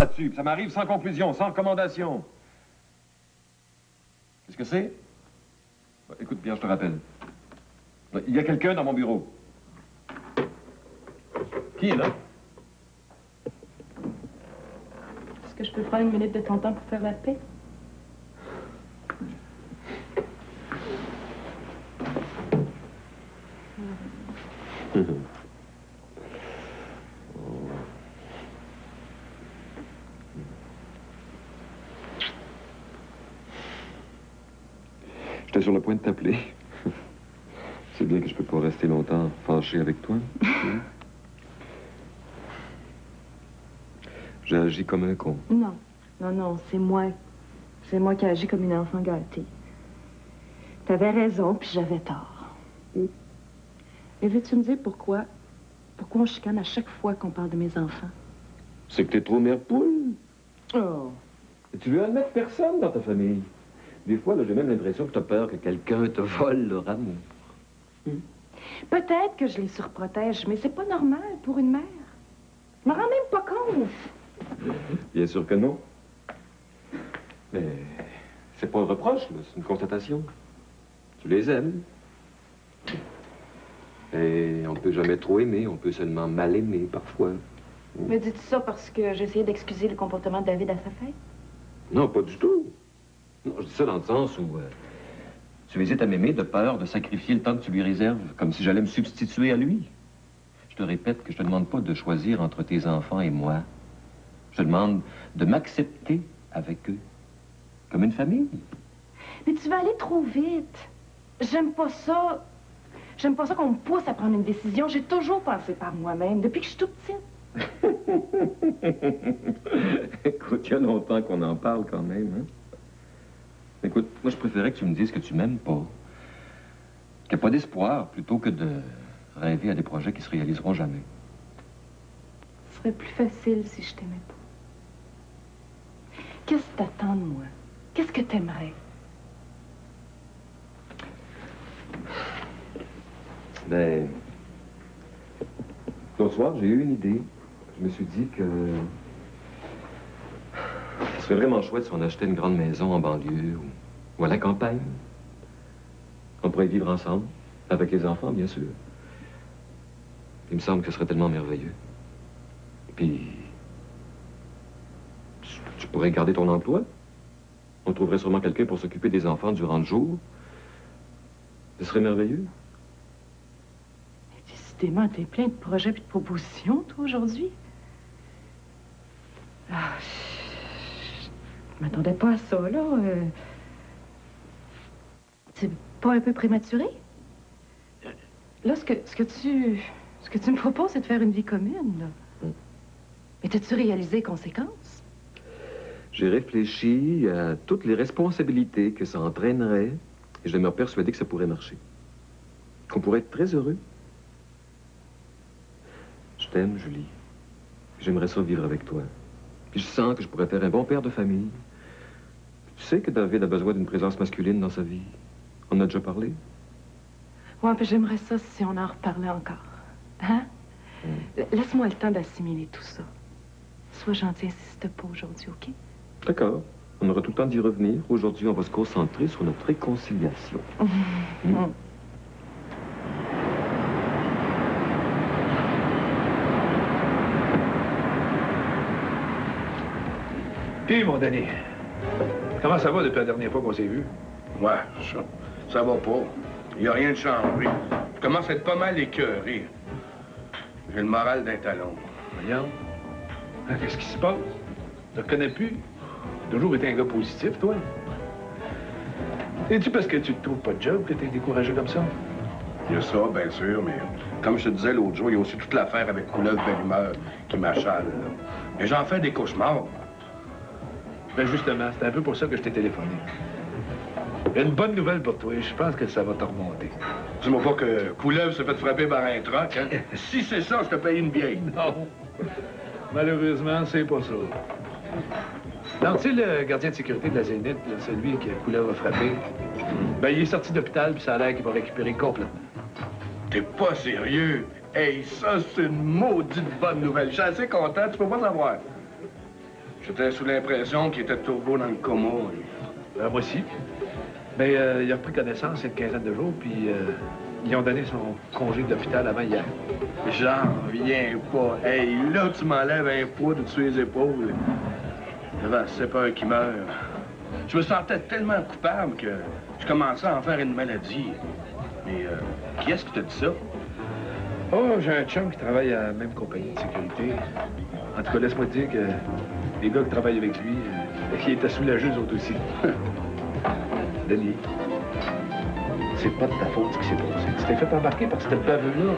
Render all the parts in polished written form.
là-dessus, puis ça m'arrive sans conclusion, sans recommandation. Qu'est-ce que c'est? Écoute bien, je te rappelle. Il y a quelqu'un dans mon bureau. Qui est là? Est-ce que je peux prendre une minute de ton temps pour faire la paix? J'étais sur le point de t'appeler. C'est bien que je peux pas rester longtemps fâché avec toi. J'ai agi comme un con. Non, non, c'est moi. C'est moi qui ai agi comme une enfant gâtée. T'avais raison, puis j'avais tort. Et veux-tu me dire pourquoi on chicane à chaque fois qu'on parle de mes enfants? C'est que t'es trop mère poule. Oh. Et tu veux admettre personne dans ta famille. Des fois, là, j'ai même l'impression que t'as peur que quelqu'un te vole leur amour. Peut-être que je les surprotège, mais c'est pas normal pour une mère. Je me rends même pas compte. Bien sûr que non. Mais c'est pas un reproche, là, c'est une constatation. Tu les aimes. Et on peut jamais trop aimer, on peut seulement mal aimer parfois. Me dis-tu ça parce que j'ai essayé d'excuser le comportement de David à sa fête? Non, pas du tout. Non, je dis ça dans le sens où tu hésites à m'aimer de peur de sacrifier le temps que tu lui réserves, comme si j'allais me substituer à lui. Je te répète que je te demande pas de choisir entre tes enfants et moi. Je te demande de m'accepter avec eux, comme une famille. Mais tu vas aller trop vite. J'aime pas ça. J'aime pas ça qu'on me pousse à prendre une décision. J'ai toujours pensé par moi-même, depuis que je suis toute petite. Écoute, il y a longtemps qu'on en parle quand même, hein? Écoute, moi, je préférais que tu me dises que tu m'aimes pas. Qu'il n'y a pas d'espoir, plutôt que de rêver à des projets qui se réaliseront jamais. Ce serait plus facile si je t'aimais pas. Qu'est-ce que t'attends de moi? Qu'est-ce que t'aimerais? Ben... L'autre soir, j'ai eu une idée. Je me suis dit que... Ce serait vraiment chouette si on achetait une grande maison en banlieue ou à la campagne. On pourrait vivre ensemble, avec les enfants, bien sûr. Il me semble que ce serait tellement merveilleux. Puis... Tu pourrais garder ton emploi. On trouverait sûrement quelqu'un pour s'occuper des enfants durant le jour. Ce serait merveilleux. Décidément, t'es plein de projets et de propositions, toi, aujourd'hui. Ah, je m'attendais pas à ça, là. C'est pas un peu prématuré? Là, ce que tu me proposes, c'est de faire une vie commune, là. Mais t'as-tu réalisé les conséquences? J'ai réfléchi à toutes les responsabilités que ça entraînerait et je demeure persuadé que ça pourrait marcher. Qu'on pourrait être très heureux. Je t'aime, Julie. J'aimerais ça vivre avec toi. Puis je sens que je pourrais faire un bon père de famille. Tu sais que David a besoin d'une présence masculine dans sa vie. On en a déjà parlé. Ouais, puis j'aimerais ça si on en reparlait encore. Hein? Laisse-moi le temps d'assimiler tout ça. Sois gentil, insiste pas aujourd'hui, OK? D'accord. On aura tout le temps d'y revenir. Aujourd'hui, on va se concentrer sur notre réconciliation. Puis, mon Danny, comment ça va depuis la dernière fois qu'on s'est vu? Ouais, ça va pas. Il n'y a rien de changé. Je commence à être pas mal écœuré. J'ai le moral d'un talon. Voyons. Hein, qu'est-ce qui se passe? Je te connais plus. Toujours été un gars positif, toi. C'est-tu parce que tu te trouves pas de job que t'es découragé comme ça? Il y a ça, bien sûr, mais comme je te disais l'autre jour, il y a aussi toute l'affaire avec Couleuvre Belle Humeur qui m'achale. Mais j'en fais des cauchemars. Ben justement, c'est un peu pour ça que je t'ai téléphoné. Une bonne nouvelle pour toi, je pense que ça va te remonter. Dis-moi pas que Couleuvre se fait frapper par un troc, hein? Si c'est ça, je te paye une vieille. Non. Malheureusement, c'est pas ça. Non, tu sais, le gardien de sécurité de la Zénith, là, celui que Couleuvre a frappé, ben il est sorti d'hôpital, puis ça a l'air qu'il va récupérer complètement. T'es pas sérieux? Hey, ça, c'est une maudite bonne nouvelle. Je suis assez content, tu peux pas savoir. J'étais sous l'impression qu'il était turbo dans le coma. Moi aussi. Mais il a repris connaissance il y a une quinzaine de jours, puis ils ont donné son congé d'hôpital avant hier. J'en reviens pas. Hey, là, tu m'enlèves un poids de dessus les épaules. J'avais assez peur qu'il meure. Je me sentais tellement coupable que je commençais à en faire une maladie. Mais qui est-ce qui t'a dit ça? Oh, j'ai un chum qui travaille à la même compagnie de sécurité. En tout cas, laisse-moi te dire que les gars qui travaillent avec lui, ils étaient soulagés, eux autres aussi. Denis, c'est pas de ta faute ce qui s'est passé. Tu t'es fait embarquer par cette baveux-là.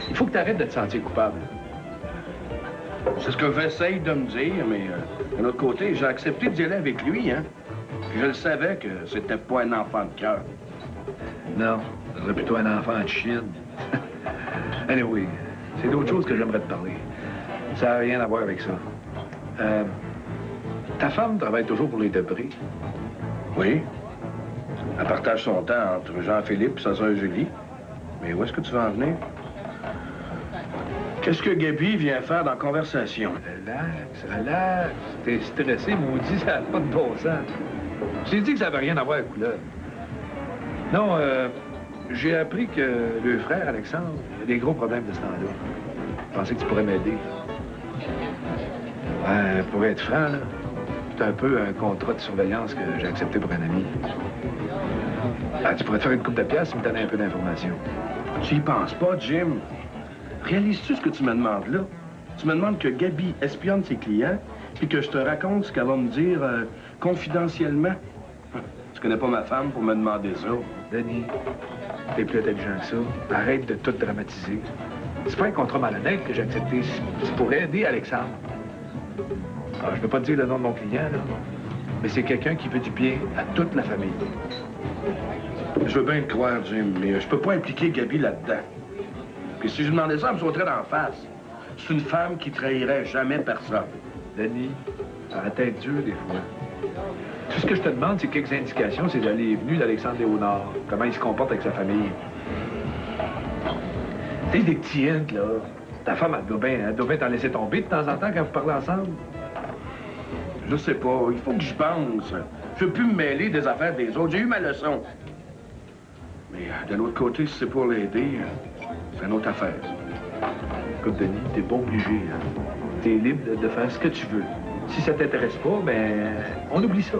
Il faut que tu arrêtes de te sentir coupable. C'est ce que j'essaye de me dire, mais d'un autre côté, j'ai accepté d'y aller avec lui, hein. Puis je le savais que c'était pas un enfant de cœur. Non, ce serait plutôt un enfant de chienne. Anyway, c'est d'autres choses que j'aimerais te parler. Ça n'a rien à voir avec ça. Ta femme travaille toujours pour les Debré. Oui. Elle partage son temps entre Jean-Philippe et sa sœur Julie. Mais où est-ce que tu vas en venir? Qu'est-ce que Gaby vient faire dans la conversation? Relax. T'es stressé, maudit, ça n'a pas de bon sens. J'ai dit que ça n'avait rien à voir avec couleur. Non, j'ai appris que le frère, Alexandre, a des gros problèmes de ce temps-là. Je pensais que tu pourrais m'aider. Pour être franc, là, c'est un peu un contrat de surveillance que j'ai accepté pour un ami. Tu pourrais te faire une coupe de pièces si me donnais un peu d'informations. Tu y penses pas, Jim? Réalises-tu ce que tu me demandes là? Tu me demandes que Gaby espionne ses clients, puis que je te raconte ce qu'elle va me dire confidentiellement? Tu connais pas ma femme pour me demander ça. Denis, t'es plus intelligent que ça. Arrête de tout dramatiser. C'est pas un contrat malhonnête que j'ai accepté. C'est pour aider Alexandre. Alors, je veux pas te dire le nom de mon client, là, mais c'est quelqu'un qui veut du bien à toute la famille. Je veux bien te croire, Jim, mais je peux pas impliquer Gaby là-dedans. Puis si je demandais ça, elle me sauterait d'en face. C'est une femme qui trahirait jamais personne. Denis, ça a la tête dure des fois. Tout ce que je te demande, c'est quelques indications, c'est d'aller et venue d'Alexandre Léonard. Comment il se comporte avec sa famille. T'es des petits hints, là. Ta femme, elle doit bien t'en laisser tomber de temps en temps quand vous parlez ensemble. Je sais pas, il faut que je pense. Je veux plus me mêler des affaires des autres. J'ai eu ma leçon. Mais de l'autre côté, si c'est pour l'aider, c'est une autre affaire. Écoute, Denis, t'es pas obligé, hein. T'es libre de faire ce que tu veux. Si ça t'intéresse pas, ben, on oublie ça.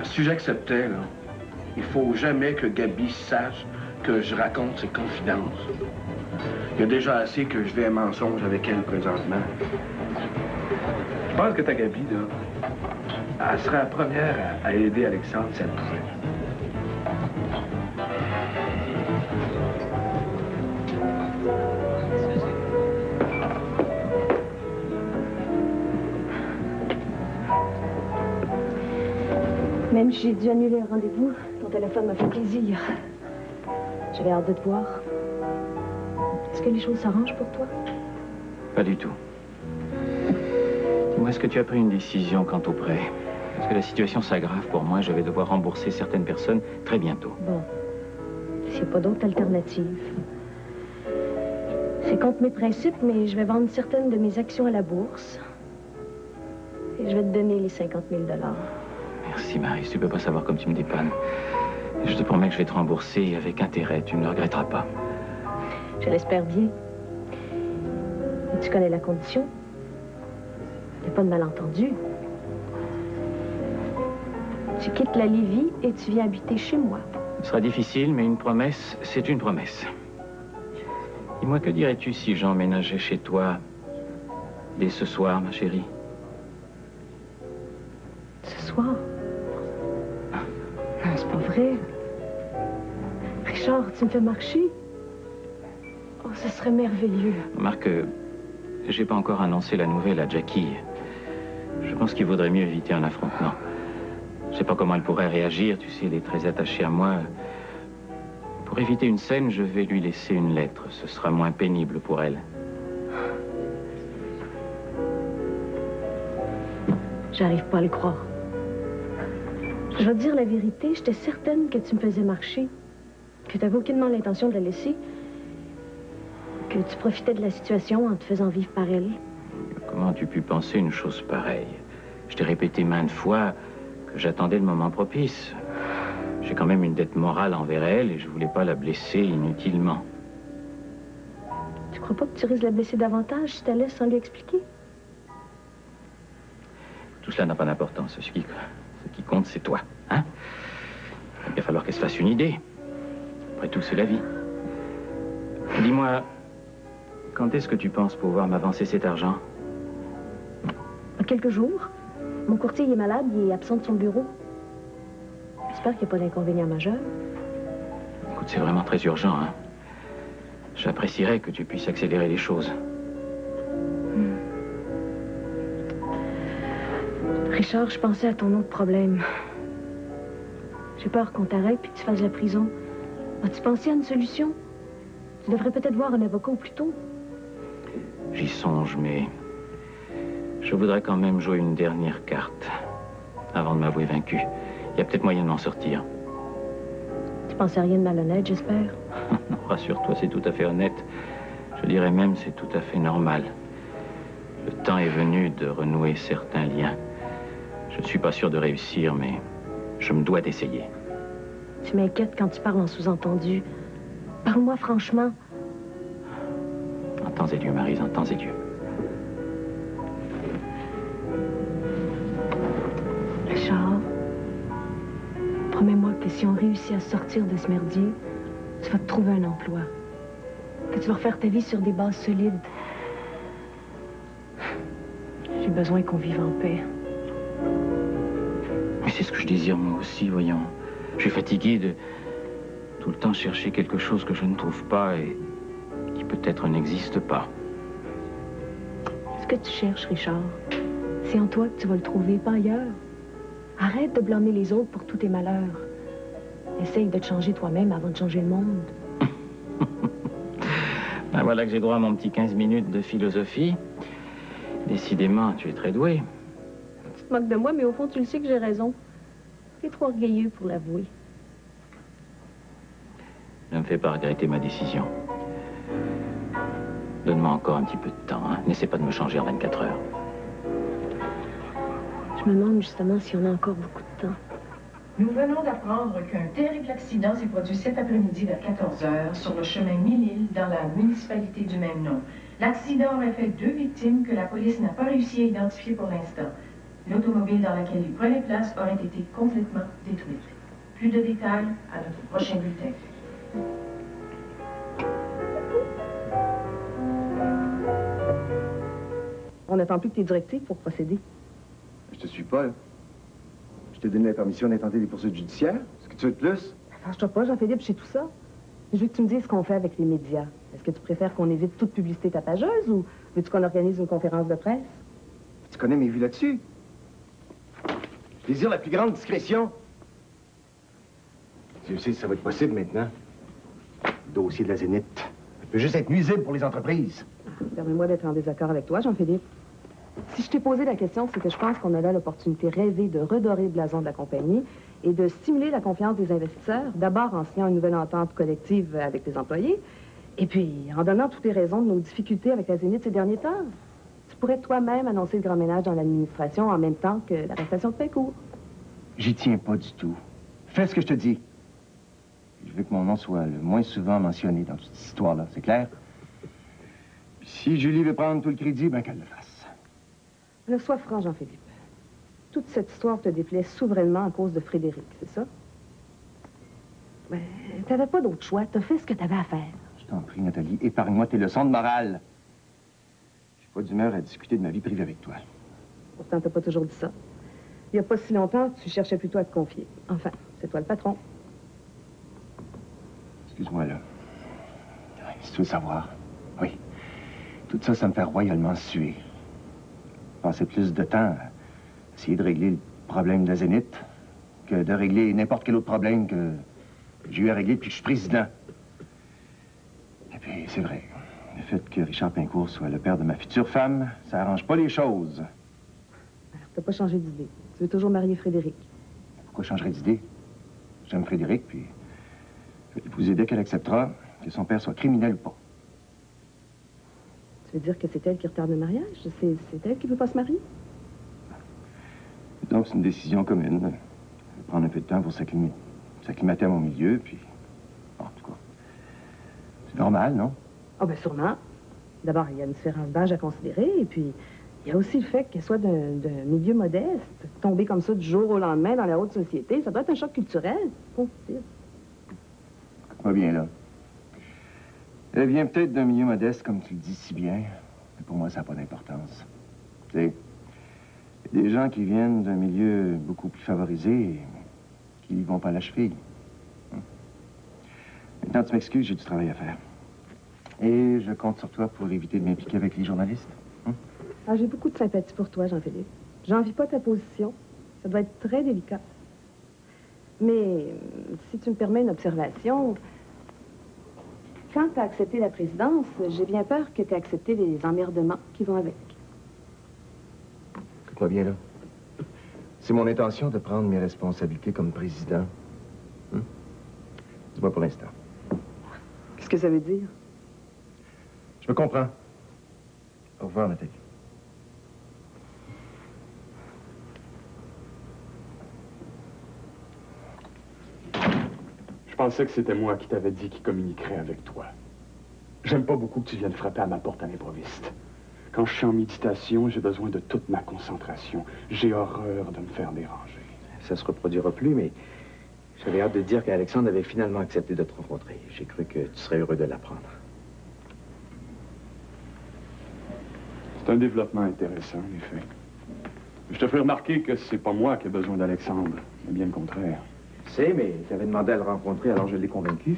Si j'acceptais, là, il faut jamais que Gaby sache que je raconte ses confidences. Il y a déjà assez que je vais un mensonge avec elle présentement. Je pense que ta Gaby, là, elle serait la première à aider Alexandre si elle pouvait. Même si j'ai dû annuler un rendez-vous, ton téléphone m'a fait plaisir. J'avais hâte de te voir. Est-ce que les choses s'arrangent pour toi? Pas du tout. Dis-moi, est-ce que tu as pris une décision quant au prêt? Parce que la situation s'aggrave pour moi, je vais devoir rembourser certaines personnes très bientôt. Bon. S'il n'y a pas d'autre alternative. C'est contre mes principes, mais je vais vendre certaines de mes actions à la bourse. Et je vais te donner les 50 000 $. Merci, Marie. Tu peux pas savoir comme tu me dépannes. Je te promets que je vais te rembourser avec intérêt. Tu ne le regretteras pas. Je l'espère bien. Et tu connais la condition? Il n'y a pas de malentendu. Tu quittes la Lévis et tu viens habiter chez moi. Ce sera difficile, mais une promesse, c'est une promesse. Dis-moi, que dirais-tu si j'emménageais chez toi dès ce soir, ma chérie? Ce soir? Non, c'est pas vrai. Richard, tu me fais marcher? Oh, ce serait merveilleux. Remarque, j'ai pas encore annoncé la nouvelle à Jackie. Je pense qu'il vaudrait mieux éviter un affrontement. Je sais pas comment elle pourrait réagir, tu sais, elle est très attachée à moi. Pour éviter une scène, je vais lui laisser une lettre. Ce sera moins pénible pour elle. J'arrive pas à le croire. Je vais te dire la vérité, j'étais certaine que tu me faisais marcher, que tu n'avais aucunement l'intention de la laisser, que tu profitais de la situation en te faisant vivre par elle. Comment as-tu pu penser une chose pareille? Je t'ai répété maintes fois que j'attendais le moment propice. J'ai quand même une dette morale envers elle et je voulais pas la blesser inutilement. Tu crois pas que tu risques de la blesser davantage si tu la laisses sans lui expliquer? Tout cela n'a pas d'importance. Ce qui compte, c'est toi, hein? Il va bien falloir qu'elle se fasse une idée. Après tout, c'est la vie. Dis-moi, quand est-ce que tu penses pouvoir m'avancer cet argent? En quelques jours. Mon courtier il est malade, il est absent de son bureau. J'espère qu'il n'y a pas d'inconvénient majeur. Écoute, c'est vraiment très urgent, hein? J'apprécierais que tu puisses accélérer les choses. Richard, je pensais à ton autre problème. J'ai peur qu'on t'arrête puis que tu fasses la prison. As-tu pensé à une solution? Tu devrais peut-être voir un avocat au plus tôt. J'y songe, mais je voudrais quand même jouer une dernière carte avant de m'avouer vaincu. Il y a peut-être moyen de m'en sortir. Tu penses à rien de malhonnête, j'espère? Non, rassure-toi, c'est tout à fait honnête. Je dirais même c'est tout à fait normal. Le temps est venu de renouer certains liens. Je ne suis pas sûr de réussir, mais je me dois d'essayer. Tu m'inquiètes quand tu parles en sous-entendu. Parle-moi franchement. En temps et lieu, Maryse, en temps et lieu. Richard, promets-moi que si on réussit à sortir de ce merdier, tu vas te trouver un emploi. Que tu vas refaire ta vie sur des bases solides. J'ai besoin qu'on vive en paix. Mais c'est ce que je désire moi aussi, voyons. Je suis fatigué de tout le temps chercher quelque chose que je ne trouve pas et qui peut-être n'existe pas. Ce que tu cherches, Richard, c'est en toi que tu vas le trouver, pas ailleurs. Arrête de blâmer les autres pour tous tes malheurs. Essaye de te changer toi-même avant de changer le monde. Ben voilà que j'ai droit à mon petit 15 minutes de philosophie. Décidément, tu es très doué. Tu te moques de moi, mais au fond, tu le sais que j'ai raison. Tu es trop orgueilleux pour l'avouer. Ne me fais pas regretter ma décision. Donne-moi encore un petit peu de temps, hein. N'essaie pas de me changer en 24 heures. Je me demande justement si on a encore beaucoup de temps. Nous venons d'apprendre qu'un terrible accident s'est produit cet après-midi vers 14 h sur le chemin Mille-Îles dans la municipalité du même nom. L'accident aurait fait 2 victimes que la police n'a pas réussi à identifier pour l'instant. L'automobile dans laquelle ils prenaient place aurait été complètement détruite. Plus de détails à notre prochain bulletin. On n'attend plus que tes directives pour procéder. Je te suis pas, là. Je t'ai donné la permission d'intenter des poursuites judiciaires. Est-ce que tu veux de plus? Fâche-toi pas, Jean-Philippe, je sais tout ça. Je veux que tu me dises ce qu'on fait avec les médias. Est-ce que tu préfères qu'on évite toute publicité tapageuse ou veux-tu qu'on organise une conférence de presse? Tu connais mes vues là-dessus? Je désire la plus grande discrétion. Dieu sait si ça va être possible maintenant. Le dossier de la Zénith. Ça peut juste être nuisible pour les entreprises. Permets-moi d'être en désaccord avec toi, Jean-Philippe. Si je t'ai posé la question, c'est que je pense qu'on a là l'opportunité rêvée de redorer le blason de la compagnie et de stimuler la confiance des investisseurs, d'abord en signant une nouvelle entente collective avec les employés, et puis en donnant toutes les raisons de nos difficultés avec la Zénith ces derniers temps. Tu pourrais toi-même annoncer le grand ménage dans l'administration en même temps que l'arrestation de Pécourt. J'y tiens pas du tout. Fais ce que je te dis. Je veux que mon nom soit le moins souvent mentionné dans toute cette histoire-là, c'est clair? Puis si Julie veut prendre tout le crédit, ben qu'elle le fasse. Alors, sois franc, Jean-Philippe. Toute cette histoire te déplaît souverainement à cause de Frédéric, c'est ça? Ben, t'avais pas d'autre choix. T'as fait ce que t'avais à faire. Je t'en prie, Nathalie, épargne-moi tes leçons de morale. J'ai pas d'humeur à discuter de ma vie privée avec toi. Pourtant, t'as pas toujours dit ça. Il y a pas si longtemps, tu cherchais plutôt à te confier. Enfin, c'est toi le patron. Excuse-moi, là. Si tu veux savoir, oui. Tout ça, ça me fait royalement suer. Passer plus de temps à essayer de régler le problème de la Zénith que de régler n'importe quel autre problème que j'ai eu à régler depuis que je suis président. Et puis, c'est vrai, le fait que Richard Pincourt soit le père de ma future femme, ça arrange pas les choses. Alors, t'as pas changé d'idée. Tu veux toujours marier Frédéric. Pourquoi je changerais d'idée? J'aime Frédéric, puis je vais l'épouser dès qu'elle acceptera que son père soit criminel ou pas. Tu veut dire que c'est elle qui retarde le mariage? C'est elle qui ne veut pas se marier? Donc, c'est une décision commune. Je vais prendre un peu de temps pour s'acclimater à mon milieu, puis... Bon, en tout cas, c'est normal, non? Ah, bien, sûrement. D'abord, il y a une différence d'âge à considérer, et puis, il y a aussi le fait qu'elle soit d'un milieu modeste. Tomber comme ça du jour au lendemain dans la haute société, ça doit être un choc culturel. Oh, Pas bien, là. Elle vient peut-être d'un milieu modeste, comme tu le dis si bien, mais pour moi, ça n'a pas d'importance. Tu sais, il y a des gens qui viennent d'un milieu beaucoup plus favorisé et qui n'y vont pas à la cheville. Maintenant, tu m'excuses, j'ai du travail à faire. Et je compte sur toi pour éviter de m'impliquer avec les journalistes. Ah, j'ai beaucoup de sympathie pour toi, Jean-Philippe. J'envie pas ta position. Ça doit être très délicat. Mais si tu me permets une observation, quand tu as accepté la présidence, j'ai bien peur que tu aies accepté les emmerdements qui vont avec. Écoute-moi bien, là. C'est mon intention de prendre mes responsabilités comme président. Dis-moi pour l'instant. Qu'est-ce que ça veut dire? Je me comprends. Au revoir, Nathalie. Je pensais que c'était moi qui t'avais dit qu'il communiquerait avec toi. J'aime pas beaucoup que tu viennes frapper à ma porte à l'improviste. Quand je suis en méditation, j'ai besoin de toute ma concentration. J'ai horreur de me faire déranger. Ça se reproduira plus, mais j'avais hâte de te dire qu'Alexandre avait finalement accepté de te rencontrer. J'ai cru que tu serais heureux de l'apprendre. C'est un développement intéressant, en effet. Je te ferai remarquer que c'est pas moi qui ai besoin d'Alexandre, mais bien le contraire. Je sais, mais tu avais demandé à le rencontrer, alors je l'ai convaincu.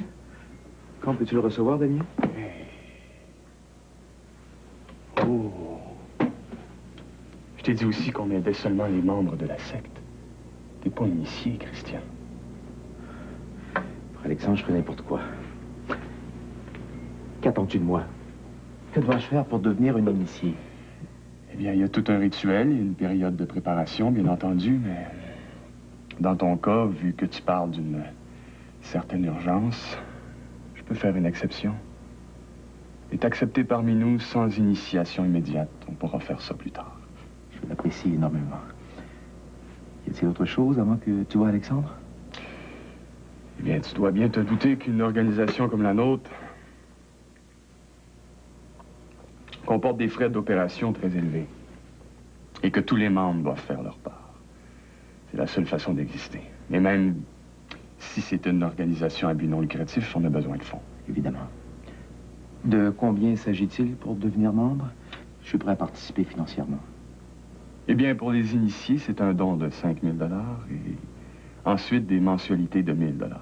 Quand peux-tu le recevoir, Damien? Oh! Je t'ai dit aussi qu'on aidait seulement les membres de la secte. T'es pas initié, Christian. Pour Alexandre, je ferais n'importe quoi. Qu'attends-tu de moi? Que dois-je faire pour devenir une initiée? Eh bien, il y a tout un rituel, il y a une période de préparation, bien entendu, mais... Dans ton cas, vu que tu parles d'une certaine urgence, je peux faire une exception. Et t'accepter parmi nous sans initiation immédiate. On pourra faire ça plus tard. Je l'apprécie énormément. Y a-t-il autre chose avant que tu vois Alexandre? Eh bien, tu dois bien te douter qu'une organisation comme la nôtre comporte des frais d'opération très élevés. Et que tous les membres doivent faire leur part. C'est la seule façon d'exister. Mais même si c'est une organisation à but non lucratif, on a besoin de fonds. Évidemment. De combien s'agit-il pour devenir membre? Je suis prêt à participer financièrement. Eh bien, pour les initiés, c'est un don de 5 000 $ et ensuite des mensualités de 1 000 $.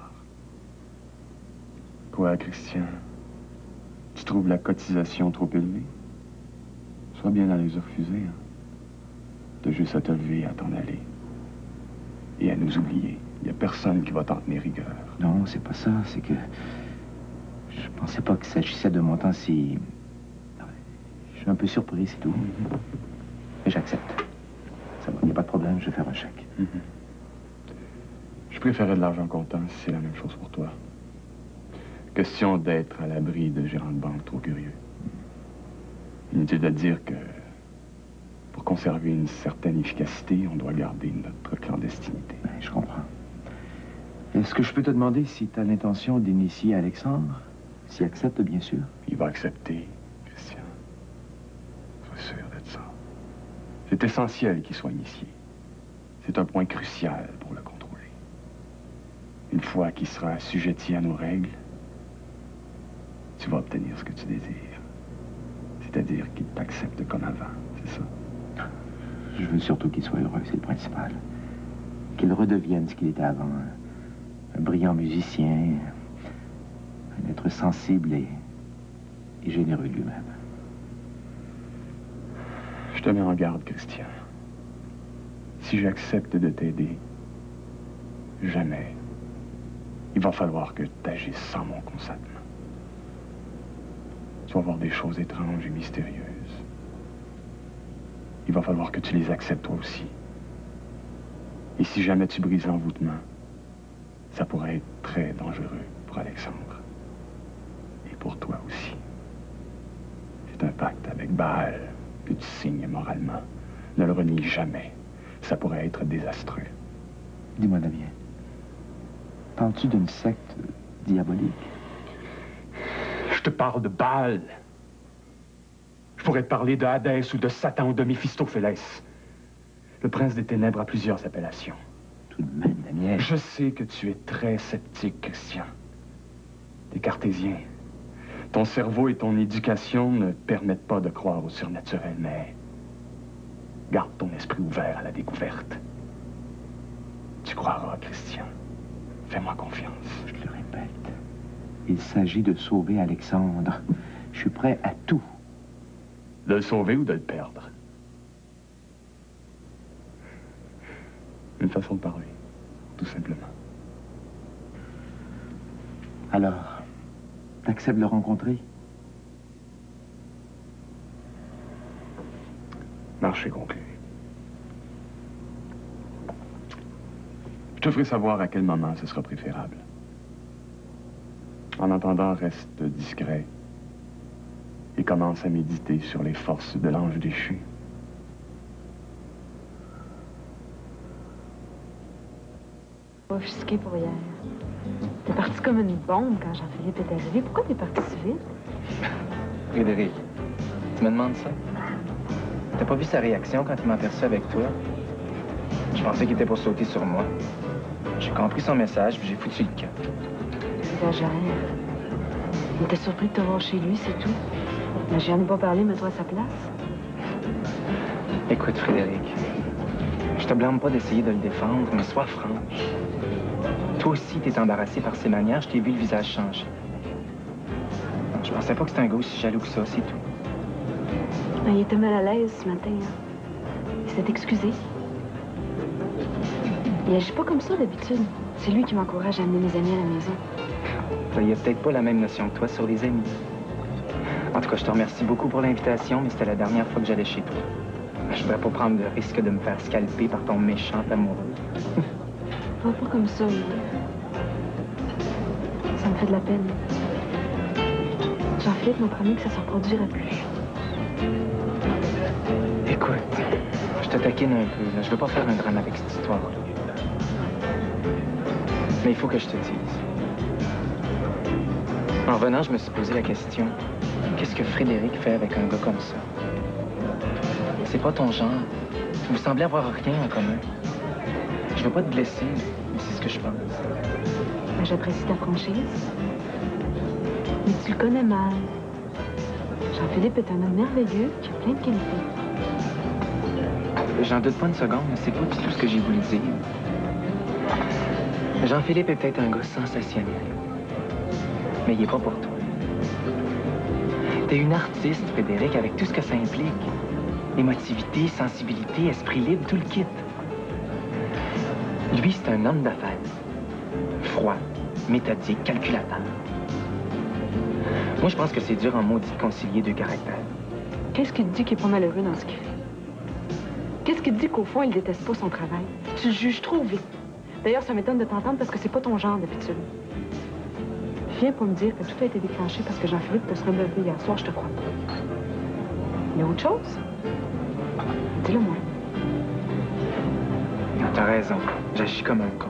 Quoi, Christian? Tu trouves la cotisation trop élevée? Sois bien à les refuser. Hein? T'as juste à te lever et à t'en aller. Et à nous oublier. Il n'y a personne qui va t'en tenir rigueur. Non, c'est pas ça. C'est que... je pensais pas qu'il s'agissait de montant si... Je suis un peu surpris, c'est tout. Mais j'accepte. Ça va, il n'y a pas de problème, je vais faire un chèque. Je préférais de l'argent comptant si c'est la même chose pour toi. Question d'être à l'abri de gérants de banque trop curieux. Inutile de dire que... pour conserver une certaine efficacité, on doit garder notre clandestinité. Ben, je comprends. Est-ce que je peux te demander si tu as l'intention d'initier Alexandre? S'il accepte, bien sûr. Il va accepter, Christian. Sois sûr de ça. C'est essentiel qu'il soit initié. C'est un point crucial pour le contrôler. Une fois qu'il sera assujetti à nos règles, tu vas obtenir ce que tu désires. C'est-à-dire qu'il t'accepte comme avant, c'est ça? Je veux surtout qu'il soit heureux, c'est le principal. Qu'il redevienne ce qu'il était avant. Un brillant musicien, un être sensible et généreux lui-même. Je te mets en garde, Christian. Si j'accepte de t'aider, jamais, il va falloir que tu agisses sans mon consentement. Tu vas voir des choses étranges et mystérieuses. Il va falloir que tu les acceptes toi aussi. Et si jamais tu brises l'envoûtement, ça pourrait être très dangereux pour Alexandre. Et pour toi aussi. C'est un pacte avec avec Baal, puis tu signes moralement. Ne le renie jamais. Ça pourrait être désastreux. Dis-moi, Damien, parles-tu d'une secte diabolique? Je te parle de Baal. Je pourrais te parler de Hadès ou de Satan ou de Méphistophélès. Le prince des ténèbres a plusieurs appellations. Tout de même, Damien. Je sais que tu es très sceptique, Christian. T'es cartésien. Ton cerveau et ton éducation ne te permettent pas de croire au surnaturel, mais garde ton esprit ouvert à la découverte. Tu croiras, Christian. Fais-moi confiance. Je te le répète. Il s'agit de sauver Alexandre. Je suis prêt à tout. De le sauver ou de le perdre? Une façon de parler, tout simplement. Alors, t'acceptes de le rencontrer? Marché conclu. Je te ferai savoir à quel moment ce sera préférable. En attendant, reste discret et commence à méditer sur les forces de l'ange déchu. Offusqué pour hier. T'es parti comme une bombe quand Jean-Philippe est arrivé. Pourquoi t'es parti si vite? Frédéric, tu me demandes ça? T'as pas vu sa réaction quand il m'a aperçu avec toi? Je pensais qu'il était pour sauter sur moi. J'ai compris son message, puis j'ai foutu le camp. Exagère. Il était surpris de te voir chez lui, c'est tout. Mais je viens de pas parler, mets-toi à sa place. Écoute, Frédéric, je te blâme pas d'essayer de le défendre, mais sois franche. Toi aussi, t'es embarrassé par ses manières, je t'ai vu le visage changer. Je pensais pas que c'était un gars aussi jaloux que ça, c'est tout. Il était mal à l'aise ce matin. Hein. Il s'est excusé. Il agit pas comme ça d'habitude. C'est lui qui m'encourage à amener mes amis à la maison. Il a peut-être pas la même notion que toi sur les amis. En tout cas, je te remercie beaucoup pour l'invitation, mais c'était la dernière fois que j'allais chez toi. Je voudrais pas prendre le risque de me faire scalper par ton méchant amoureux. Va pas comme ça, lui. Ça me fait de la peine. Jean-Philippe m'a promis que ça se reproduirait plus. Écoute, je te taquine un peu, là. Je veux pas faire un drame avec cette histoire-là. Mais il faut que je te dise. En revenant, je me suis posé la question, qu'est-ce que Frédéric fait avec un gars comme ça? C'est pas ton genre. Vous semblez avoir rien en commun. Je veux pas te blesser, mais c'est ce que je pense. Ben, j'apprécie ta franchise. Mais tu le connais mal. Jean-Philippe est un homme merveilleux qui a plein de qualités. J'en doute pas une seconde, mais c'est pas du tout ce que j'ai voulu dire. Jean-Philippe est peut-être un gars sensationnel. Mais il est pas pour toi. T'es une artiste, Frédéric, avec tout ce que ça implique. Émotivité, sensibilité, esprit libre, tout le kit. Lui, c'est un homme d'affaires. Froid, méthodique, calculateur. Moi, je pense que c'est dur en maudit de concilier deux caractères. Qu'est-ce qui te dit qu'il est pas malheureux dans ce qu'il fait? Qu'est-ce qui te dit qu'au fond, il déteste pas son travail? Tu le juges trop vite. D'ailleurs, ça m'étonne de t'entendre parce que c'est pas ton genre d'habitude. Viens pas me dire que tout a été déclenché parce que Jean-Philippe te serait levé hier soir, je te crois pas. Il y a autre chose? Dis-le moi. T'as raison. J'agis comme un con.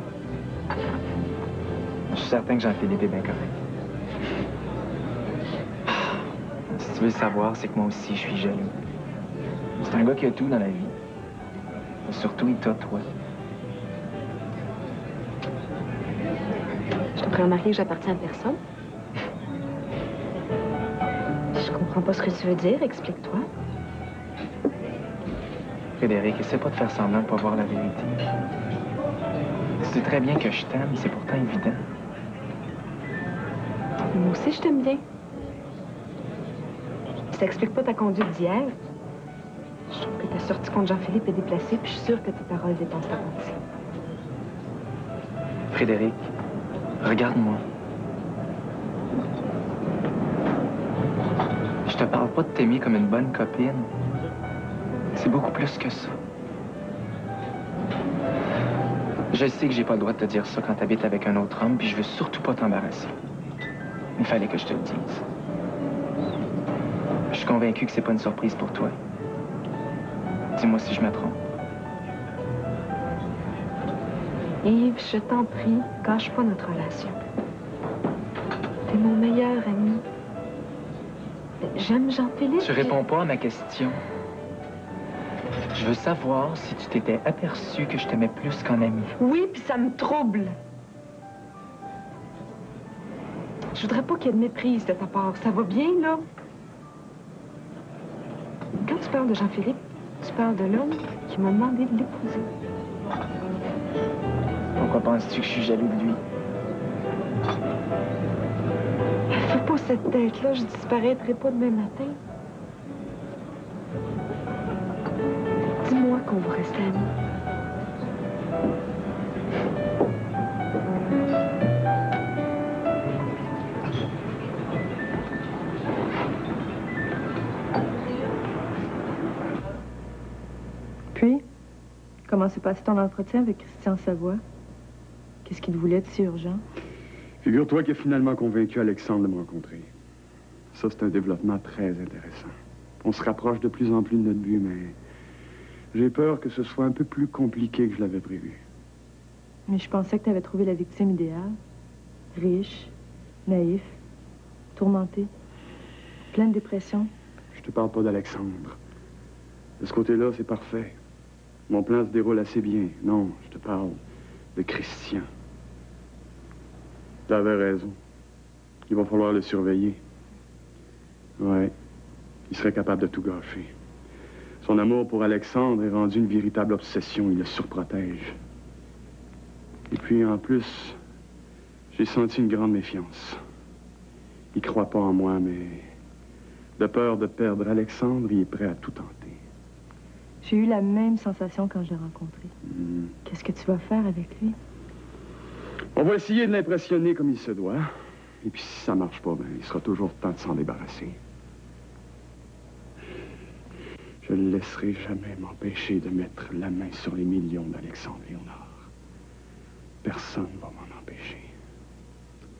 Je suis certain que Jean-Philippe est bien correct. Si tu veux le savoir, c'est que moi aussi, je suis jaloux. C'est un gars qui a tout dans la vie. Et surtout, il t'a, toi. Je te ferai remarquer que j'appartiens à personne. Je comprends pas ce que tu veux dire. Explique-toi. Frédéric, essaie pas de faire semblant de pas voir la vérité. Tu sais très bien que je t'aime, c'est pourtant évident. Moi aussi, je t'aime bien. Ça explique pas ta conduite d'hier. Je trouve que ta sortie contre Jean-Philippe est déplacée, puis je suis sûre que tes paroles dépassent ta pensée. Frédéric, regarde-moi. Je te parle pas de t'aimer comme une bonne copine. C'est beaucoup plus que ça. Je sais que j'ai pas le droit de te dire ça quand t'habites avec un autre homme, puis je veux surtout pas t'embarrasser. Il fallait que je te le dise. Je suis convaincu que c'est pas une surprise pour toi. Dis-moi si je me trompe. Yves, je t'en prie, gâche pas notre relation. T'es mon meilleur ami. J'aime Jean-Philippe. Tu réponds pas à ma question. Je veux savoir si tu t'étais aperçu que je t'aimais plus qu'un ami. Oui, puis ça me trouble. Je voudrais pas qu'il y ait de méprise de ta part. Ça va bien, là? Quand tu parles de Jean-Philippe, tu parles de l'homme qui m'a demandé de l'épouser. Pourquoi penses-tu que je suis jaloux de lui? Fais pas cette tête-là, je disparaîtrai pas demain matin. Dis-moi qu'on va rester amis. Puis, comment s'est passé ton entretien avec Christian Savoie? Qu'est-ce qu'il te voulait de si urgent? Figure-toi qu'il a finalement convaincu Alexandre de me rencontrer. Ça, c'est un développement très intéressant. On se rapproche de plus en plus de notre but, mais j'ai peur que ce soit un peu plus compliqué que je l'avais prévu. Mais je pensais que tu avais trouvé la victime idéale. Riche, naïf, tourmenté, plein de dépression. Je te parle pas d'Alexandre. De ce côté-là, c'est parfait. Mon plan se déroule assez bien. Non, je te parle de Christian. T'avais raison. Il va falloir le surveiller. Ouais, il serait capable de tout gâcher. Son amour pour Alexandre est rendu une véritable obsession. Il le surprotège. Et puis, en plus, j'ai senti une grande méfiance. Il croit pas en moi, mais de peur de perdre Alexandre, il est prêt à tout tenter. J'ai eu la même sensation quand je l'ai rencontré. Qu'est-ce que tu vas faire avec lui? On va essayer de l'impressionner comme il se doit. Et puis, si ça marche pas, ben, il sera toujours temps de s'en débarrasser. Je ne le laisserai jamais m'empêcher de mettre la main sur les millions d'Alexandre Léonard. Personne ne va m'en empêcher.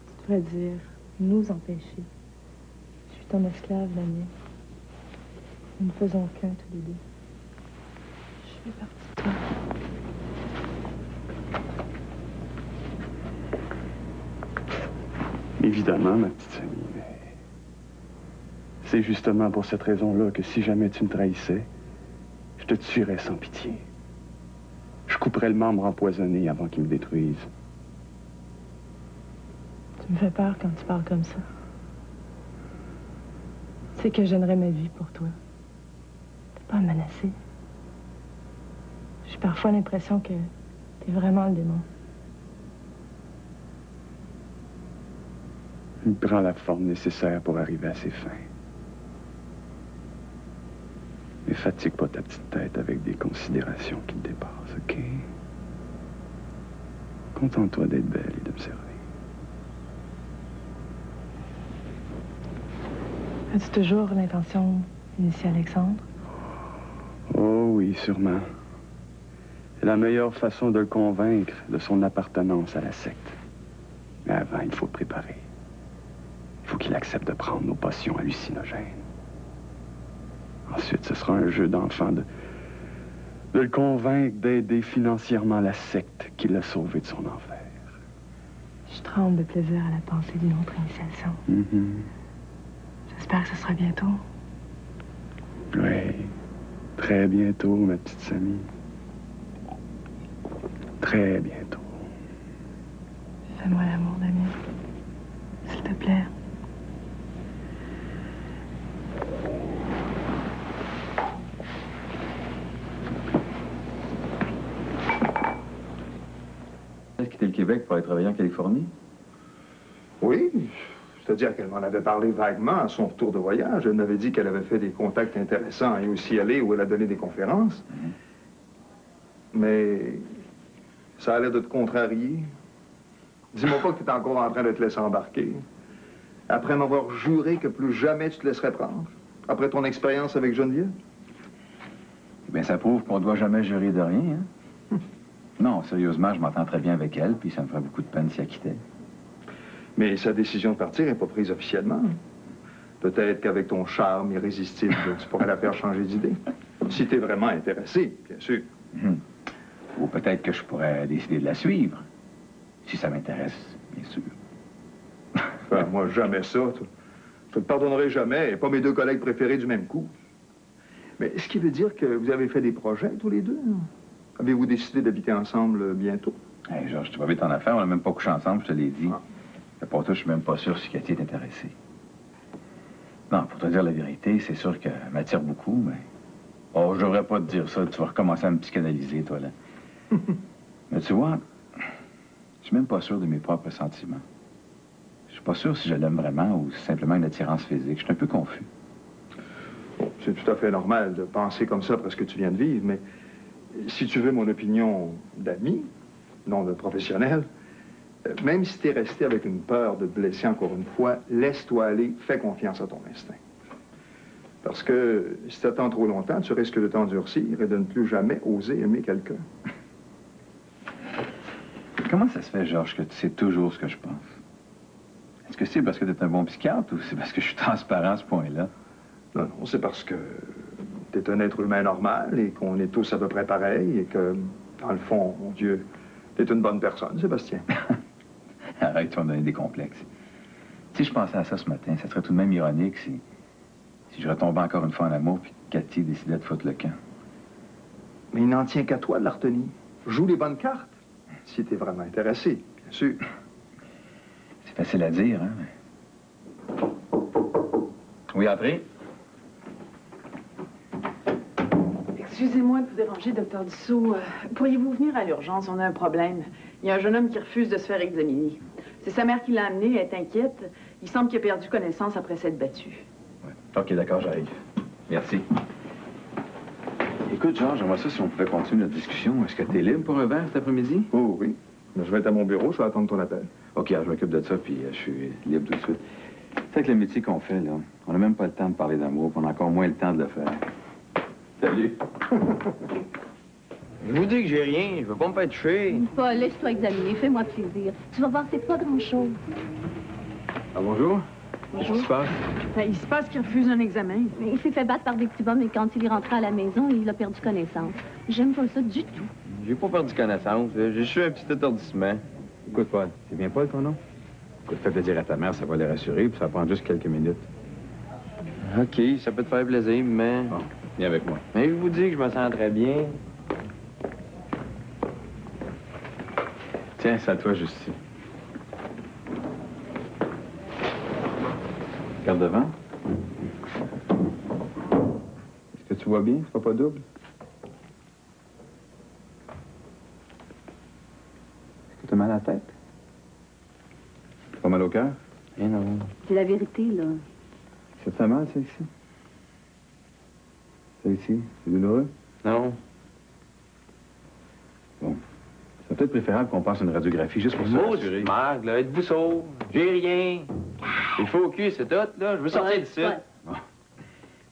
Tu devrais dire nous empêcher. Je suis ton esclave, la mienne. Nous ne faisons qu'un tous les deux. Je fais partie de toi. Évidemment, ma petite amie, mais c'est justement pour cette raison-là que si jamais tu me trahissais, je te tuerais sans pitié. Je couperais le membre empoisonné avant qu'il me détruise. Tu me fais peur quand tu parles comme ça. Tu sais que je donnerais ma vie pour toi. T'es pas à menacer. J'ai parfois l'impression que t'es vraiment le démon. Il prend la forme nécessaire pour arriver à ses fins. Mais fatigue pas ta petite tête avec des considérations qui te dépassent, OK? Contente-toi d'être belle et de me servir. As-tu toujours l'intention d'initier Alexandre? Oh oui, sûrement. C'est la meilleure façon de le convaincre de son appartenance à la secte. Mais avant, il faut le préparer. Il faut qu'il accepte de prendre nos potions hallucinogènes. Ensuite, ce sera un jeu d'enfant de le convaincre d'aider financièrement la secte qui l'a sauvé de son enfer. Je tremble de plaisir à la pensée d'une autre initiation. J'espère que ce sera bientôt. Oui, très bientôt, ma petite Sammy. Très bientôt. Fais-moi l'amour, Damien. S'il te plaît. Quitté le Québec pour aller travailler en Californie? Oui, c'est-à-dire qu'elle m'en avait parlé vaguement à son retour de voyage. Elle m'avait dit qu'elle avait fait des contacts intéressants et aussi allé où elle a donné des conférences. Mais ça allait de te contrarier. Dis-moi pas que tu es encore en train de te laisser embarquer. Après m'avoir juré que plus jamais tu te laisserais prendre. Après ton expérience avec Geneviève. Eh bien, ça prouve qu'on ne doit jamais jurer de rien, hein? Non, sérieusement, je m'entends très bien avec elle, puis ça me ferait beaucoup de peine si elle quittait. Mais sa décision de partir n'est pas prise officiellement. Peut-être qu'avec ton charme irrésistible, tu pourrais la faire changer d'idée. Si t'es vraiment intéressé, bien sûr. Ou peut-être que je pourrais décider de la suivre. Si ça m'intéresse, bien sûr. Enfin, moi, jamais ça. Je te pardonnerai jamais, et pas mes deux collègues préférés du même coup. Mais ce qui veut dire que vous avez fait des projets tous les deux? Avez-vous décidé d'habiter ensemble bientôt? Hey, Georges, tu vas vite en affaire, on n'a même pas couché ensemble, je te l'ai dit. Pour toi, je suis même pas sûr si Cathy est intéressée. Non, pour te dire la vérité, c'est sûr qu'elle m'attire beaucoup, mais... Oh, je devrais pas te dire ça, tu vas recommencer à me psychanalyser, toi, là. Mais tu vois, je suis même pas sûr de mes propres sentiments. Je suis pas sûr si je l'aime vraiment ou si c'est simplement une attirance physique. Je suis un peu confus. Bon, c'est tout à fait normal de penser comme ça après ce que tu viens de vivre, mais si tu veux mon opinion d'ami, non de professionnel, même si tu es resté avec une peur de te blesser encore une fois, laisse-toi aller, fais confiance à ton instinct. Parce que si tu attends trop longtemps, tu risques de t'endurcir et de ne plus jamais oser aimer quelqu'un. Comment ça se fait, Georges, que tu sais toujours ce que je pense? Est-ce que c'est parce que tu es un bon psychiatre ou c'est parce que je suis transparent à ce point-là? Non, non, c'est parce que tu es un être humain normal et qu'on est tous à peu près pareils et que, dans le fond, mon Dieu, tu es une bonne personne, Sébastien. Arrête, tu vas me donner des complexes. Si je pensais à ça ce matin, ça serait tout de même ironique si je retombais encore une fois en amour puis que Cathy décidait de foutre le camp. Mais il n'en tient qu'à toi de la retenir. Joue les bonnes cartes, si tu es vraiment intéressé, bien sûr. C'est facile à dire, hein? Oui, entrez. Excusez-moi de vous déranger, docteur Dussault. Pourriez-vous venir à l'urgence? On a un problème. Il y a un jeune homme qui refuse de se faire examiner. C'est sa mère qui l'a amené, elle est inquiète. Il semble qu'il a perdu connaissance après s'être battu. Ouais. OK, d'accord, j'arrive. Merci. Écoute, Georges, j'aimerais ça si on pouvait continuer notre discussion. Est-ce que tu es libre pour un verre cet après-midi? Oh oui. Je vais être à mon bureau, je vais attendre ton appel. OK, alors je m'occupe de ça, puis je suis libre tout de suite. C'est avec le métier qu'on fait, là, on n'a même pas le temps de parler d'amour, puis on a encore moins le temps de le faire. Salut. Je vous dis que j'ai rien, je veux pas me faire toucher. Paul, laisse-toi examiner, fais-moi plaisir. Tu vas voir, c'est pas grand-chose. Ah, bonjour. Bonjour. Qu'est-ce qui se passe? Ben, il se passe qu'il refuse un examen. Mais il s'est fait battre par des petits bums et quand il est rentré à la maison, il a perdu connaissance. J'aime pas ça du tout. J'ai pas perdu connaissance, j'ai juste eu un petit étourdissement. Écoute, Paul, c'est bien Paul ton nom? Écoute, fais plaisir à ta mère, ça va les rassurer, puis ça va prendre juste quelques minutes. OK, ça peut te faire plaisir, mais... Bon, viens avec moi. Mais je vous dis que je me sens très bien. Tiens, sale-toi juste ici. Regarde devant. Est-ce que tu vois bien? C'est pas double? Est-ce que tu as mal à la tête? Pas mal au cœur? Eh non. C'est la vérité, là. Ça te fait mal, ça, ici? Ça, ici? C'est douloureux? Non. Bon. C'est peut-être préférable qu'on passe une radiographie juste pour se rassurer. Marc, là, êtes-vous sauve? J'ai rien. Il faut au cul, c'est tout, là. Je veux sortir d'ici. Bon.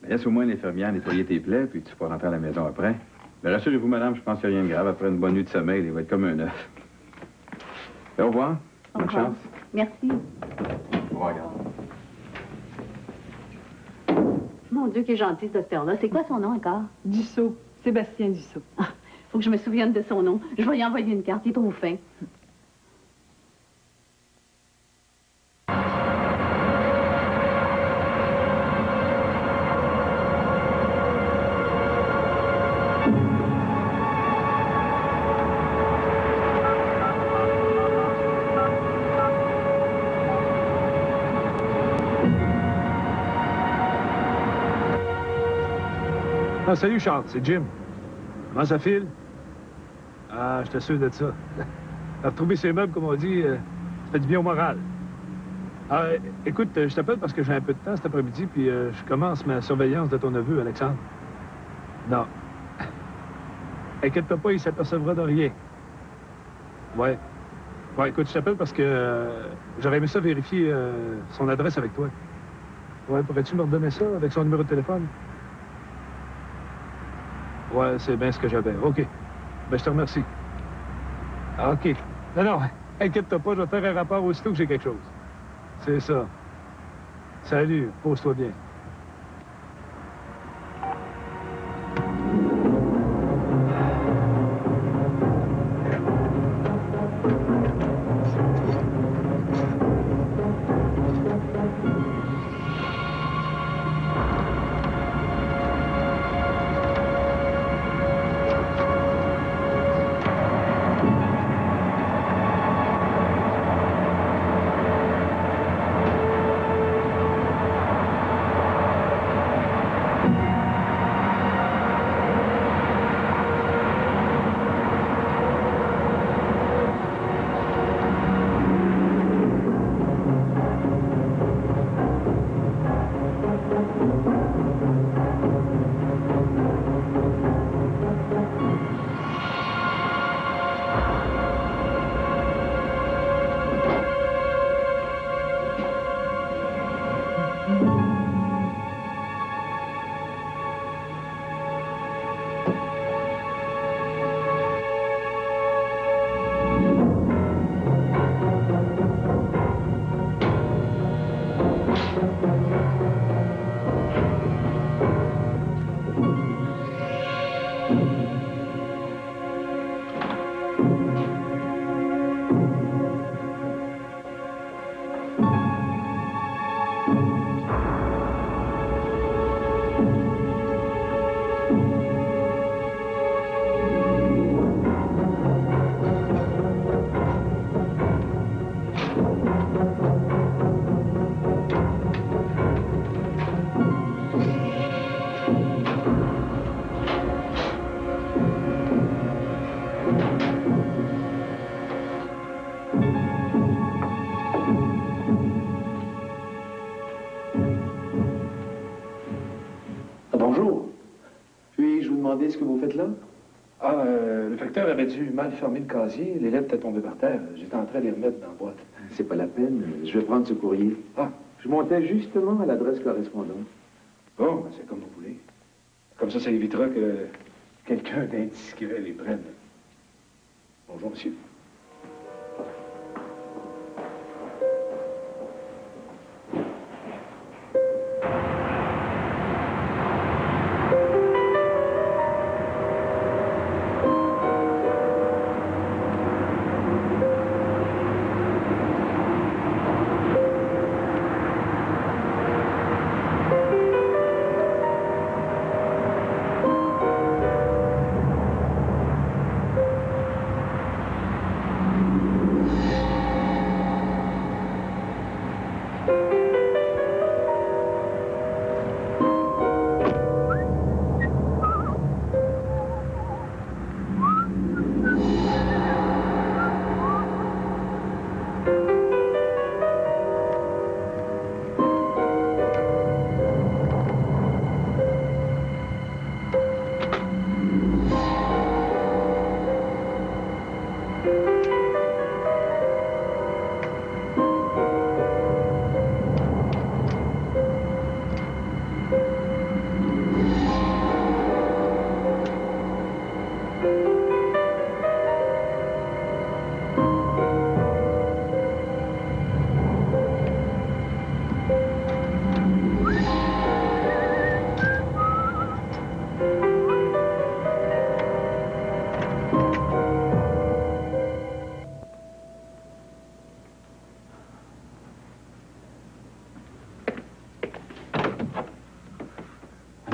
Ben, laisse au moins l'infirmière nettoyer tes plaies, puis tu pourras rentrer à la maison après. Mais rassurez-vous, madame, je pense qu'il n'y a rien de grave. Après une bonne nuit de sommeil, il va être comme un œuf. Au revoir. Bonne chance. Merci. Au revoir, regarde. Mon Dieu, quel gentil, ce docteur-là. C'est quoi son nom encore? Dussault. Sébastien Dussault. Ah, faut que je me souvienne de son nom. Je vais y envoyer une carte, il est trop fin. Ah, salut, Charles, c'est Jim. Comment ça file? Ah, je t'assure de ça. Retrouver ses meubles, comme on dit, ça fait du bien au moral. Ah, écoute, je t'appelle parce que j'ai un peu de temps cet après-midi, puis je commence ma surveillance de ton neveu, Alexandre. Non. Inquiète-toi pas, il s'apercevra de rien. Ouais. Ouais, écoute, je t'appelle parce que j'aurais aimé ça vérifier son adresse avec toi. Ouais, pourrais-tu me redonner ça avec son numéro de téléphone? Ouais, c'est bien ce que j'avais. OK. Ben, je te remercie. Ah, OK. Non, inquiète-toi pas, je vais te faire un rapport aussitôt que j'ai quelque chose. C'est ça. Salut, pose-toi bien. Ce que vous faites là? Ah, le facteur avait dû mal fermer le casier. Les lettres étaient tombées par terre. J'étais en train de les remettre dans la boîte. C'est pas la peine. Je vais prendre ce courrier. Ah. Je montais justement à l'adresse correspondante. Bon, ben, c'est comme vous voulez. Comme ça évitera que quelqu'un d'indiscret les prenne. Bonjour, monsieur.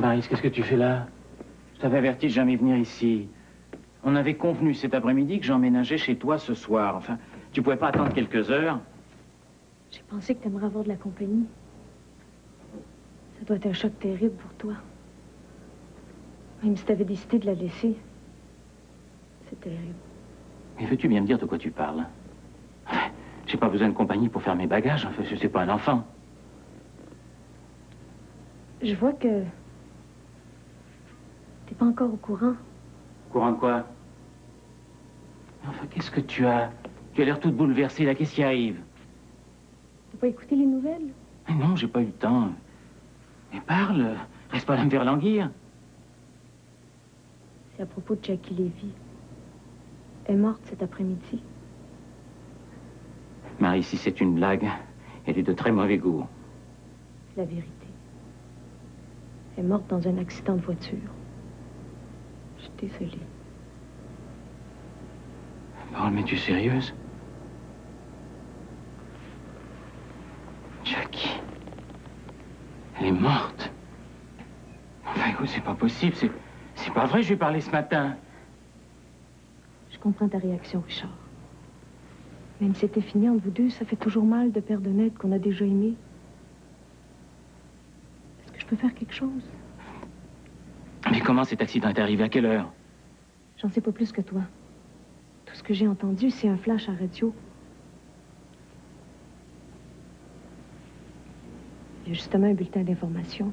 Maryse, qu'est-ce que tu fais là? Je t'avais averti de jamais venir ici. On avait convenu cet après-midi que j'emménageais chez toi ce soir. Enfin, tu pouvais pas attendre quelques heures? J'ai pensé que tu aimerais avoir de la compagnie. Ça doit être un choc terrible pour toi. Même si tu avais décidé de la laisser. C'est terrible. Mais veux-tu bien me dire de quoi tu parles? Enfin, j'ai pas besoin de compagnie pour faire mes bagages. Enfin, je suis pas un enfant. Je vois que t'es pas encore au courant. Au courant de quoi? Enfin, qu'est-ce que tu as? Tu as l'air toute bouleversée, là. Qu'est-ce qui arrive? T'as pas écouté les nouvelles? Mais non, j'ai pas eu le temps. Mais parle. Reste pas là à me faire languir. C'est à propos de Jackie Lévy. Elle est morte cet après-midi. Marie, si c'est une blague, elle est de très mauvais goût. La vérité. Elle est morte dans un accident de voiture. Je suis désolée. Parole, mais tu es sérieuse? Jackie. Elle est morte. Enfin, écoute, c'est pas possible. C'est pas vrai, je lui ai parlé ce matin. Je comprends ta réaction, Richard. Même si c'était fini entre vous deux, ça fait toujours mal de perdre un être qu'on a déjà aimé. Est-ce que je peux faire quelque chose? Mais comment cet accident est arrivé? À quelle heure? J'en sais pas plus que toi. Tout ce que j'ai entendu, c'est un flash à radio. Il y a justement un bulletin d'information.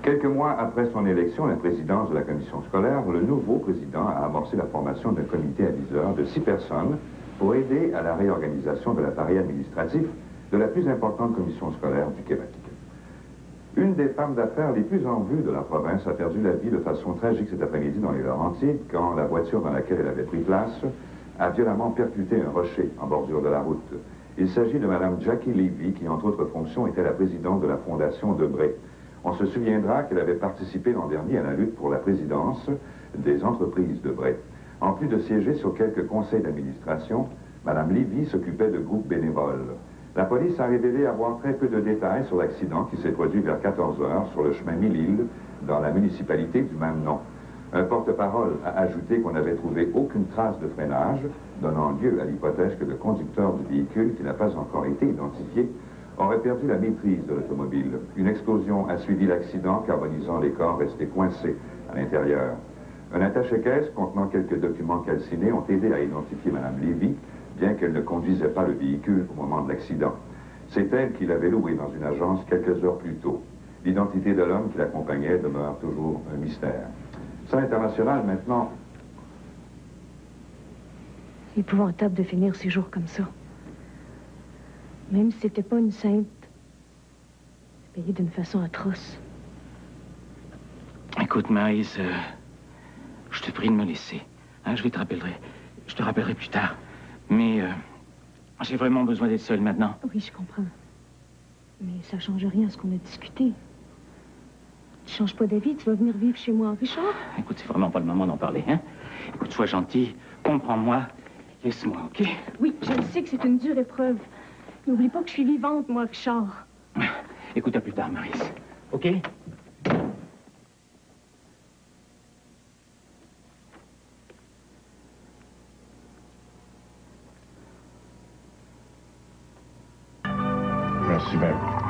Quelques mois après son élection à la présidence de la commission scolaire, le nouveau président a amorcé la formation d'un comité aviseur de 6 personnes pour aider à la réorganisation de l'appareil administratif de la plus importante commission scolaire du Québec. Une des femmes d'affaires les plus en vue de la province a perdu la vie de façon tragique cet après-midi dans les Laurentides quand la voiture dans laquelle elle avait pris place a violemment percuté un rocher en bordure de la route. Il s'agit de Mme Jackie Levy qui, entre autres fonctions, était la présidente de la Fondation de Bray. On se souviendra qu'elle avait participé l'an dernier à la lutte pour la présidence des entreprises de Bray. En plus de siéger sur quelques conseils d'administration, Mme Levy s'occupait de groupes bénévoles. La police a révélé avoir très peu de détails sur l'accident qui s'est produit vers 14 heures sur le chemin Mille-Îles, dans la municipalité du même nom. Un porte-parole a ajouté qu'on n'avait trouvé aucune trace de freinage, donnant lieu à l'hypothèse que le conducteur du véhicule, qui n'a pas encore été identifié, aurait perdu la maîtrise de l'automobile. Une explosion a suivi l'accident, carbonisant les corps restés coincés à l'intérieur. Un attaché-caisse contenant quelques documents calcinés ont aidé à identifier Mme Levy, bien qu'elle ne conduisait pas le véhicule au moment de l'accident. C'est elle qui l'avait loué dans une agence quelques heures plus tôt. L'identité de l'homme qui l'accompagnait demeure toujours un mystère. Ça international maintenant. C'est épouvantable de finir ces jours comme ça. Même si c'était pas une sainte, c'est payé d'une façon atroce. Écoute, Maïs, je te prie de me laisser. Hein, je te rappellerai plus tard. Mais j'ai vraiment besoin d'être seul maintenant. Oui, je comprends. Mais ça change rien à ce qu'on a discuté. Tu changes pas d'avis, tu vas venir vivre chez moi, Richard? Écoute, c'est vraiment pas le moment d'en parler, hein? Écoute, sois gentil, comprends-moi, laisse-moi, OK? Oui, je le sais que c'est une dure épreuve. N'oublie pas que je suis vivante, moi, Richard. Écoute, à plus tard, Maris. OK? Merci bien.